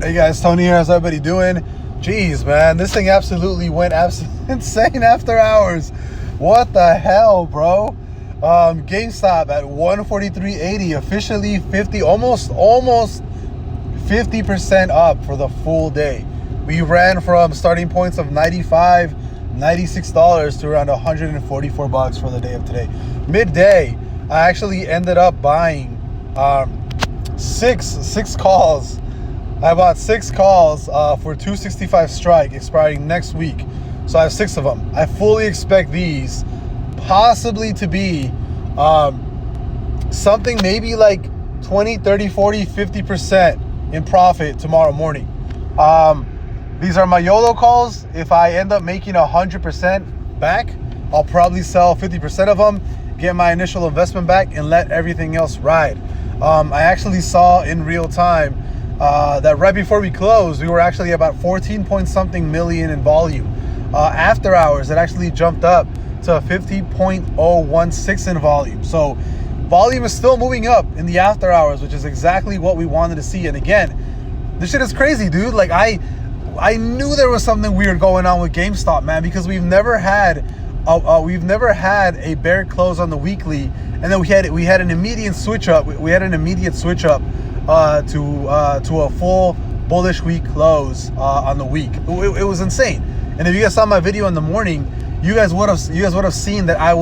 Hey guys, Tony here. How's everybody doing? Jeez, man, this thing absolutely went insane after hours. What the hell, bro? GameStop at 143.80, officially 50, almost 50% up for the full day. We ran from starting points of $95, $96 to around $144 for the day of today. Midday, I actually ended up buying six calls. I bought 6 calls for 265 strike expiring next week. So I have 6 of them. I fully expect these possibly to be something maybe like 20, 30, 40, 50% in profit tomorrow morning. These are my YOLO calls. If I end up making 100% back, I'll probably sell 50% of them, get my initial investment back, and let everything else ride. I actually saw in real time that right before we closed, we were actually about 14 point something million in volume. After hours, it actually jumped up to 50.016 in volume. So volume is still moving up in the after hours, which is exactly what we wanted to see. And again, this shit is crazy, dude. Like I knew there was something weird going on with GameStop, man, because we've never had a bear close on the weekly, and then we had an immediate switch up. We had an immediate switch up to a full bullish week close on the week. It was insane. And if you guys saw my video in the morning, you guys would have seen that I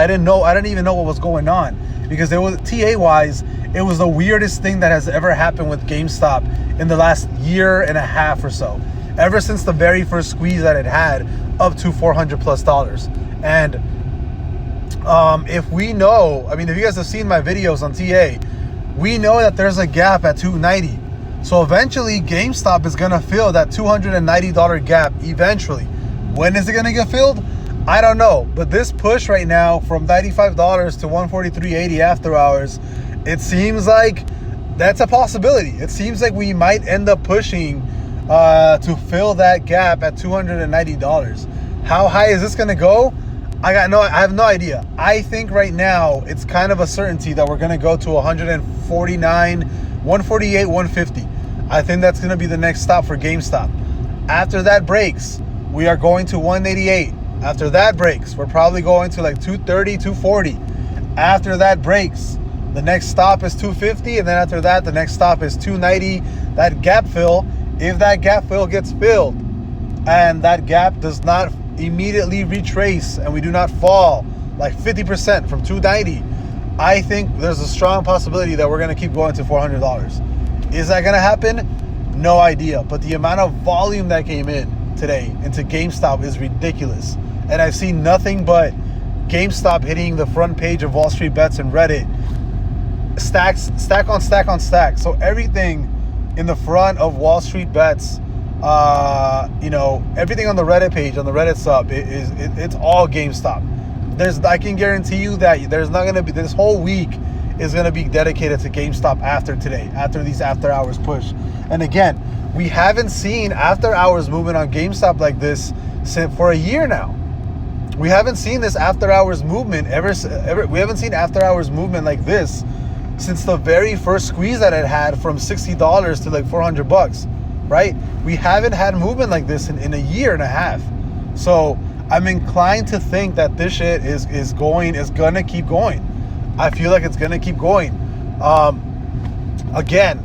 didn't even know what was going on, because it was TA wise, it was the weirdest thing that has ever happened with GameStop in the last year and a half or so, ever since the very first squeeze that it had up to $400+. And if we know, I mean, if you guys have seen my videos on TA, we know that there's a gap at 290. So eventually GameStop is gonna fill that $290 gap eventually. When is it gonna get filled? I don't know. But this push right now from $95 to 143.80 after hours, it seems like that's a possibility. It seems like we might end up pushing to fill that gap at $290. How high is this gonna go? I have no idea. I think right now it's kind of a certainty that we're gonna go to 149, 148, 150. I think that's gonna be the next stop for GameStop. After that breaks, we are going to 188. After that breaks, we're probably going to like 230, 240. After that breaks, the next stop is 250, and then after that, the next stop is 290. That gap fill, if that gap fill gets filled, and that gap does not immediately retrace, and we do not fall like 50% from 290, I think there's a strong possibility that we're gonna keep going to $400. Is that gonna happen? No idea. But the amount of volume that came in today into GameStop is ridiculous. And I've seen nothing but GameStop hitting the front page of Wall Street Bets and Reddit. Stack on stack on stack. So everything in the front of Wall Street Bets, everything on the Reddit page, on the Reddit sub, it's all GameStop. I can guarantee you that there's not gonna be, this whole week is gonna be dedicated to GameStop after today, after these after hours push. And again, we haven't seen after hours movement on GameStop like this for a year now. We haven't seen this after hours movement ever. We haven't seen after hours movement like this since the very first squeeze that it had from $60 to like $400, right? We haven't had movement like this in a year and a half. So I'm inclined to think that this shit is gonna keep going. I feel like it's gonna keep going. Again,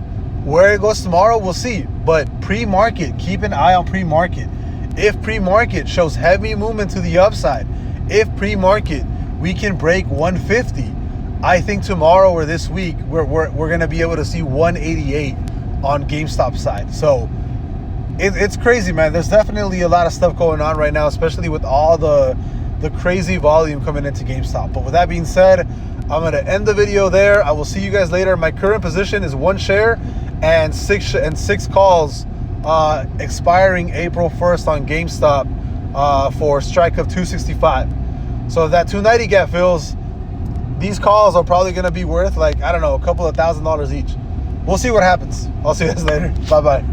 where it goes tomorrow, we'll see. But pre-market, keep an eye on pre-market. If pre-market shows heavy movement to the upside, if pre-market we can break 150, I think tomorrow or this week we're gonna be able to see 188 on GameStop side. So it's crazy, man. There's definitely a lot of stuff going on right now, especially with all the crazy volume coming into GameStop. But with that being said, I'm gonna end the video there. I will see you guys later. My current position is 1 share and six calls expiring April 1st on GameStop for strike of 265. So if that 290 gap fills, these calls are probably gonna be worth like, I don't know, a couple of $1,000s each. We'll see what happens. I'll see you guys later. Bye-bye.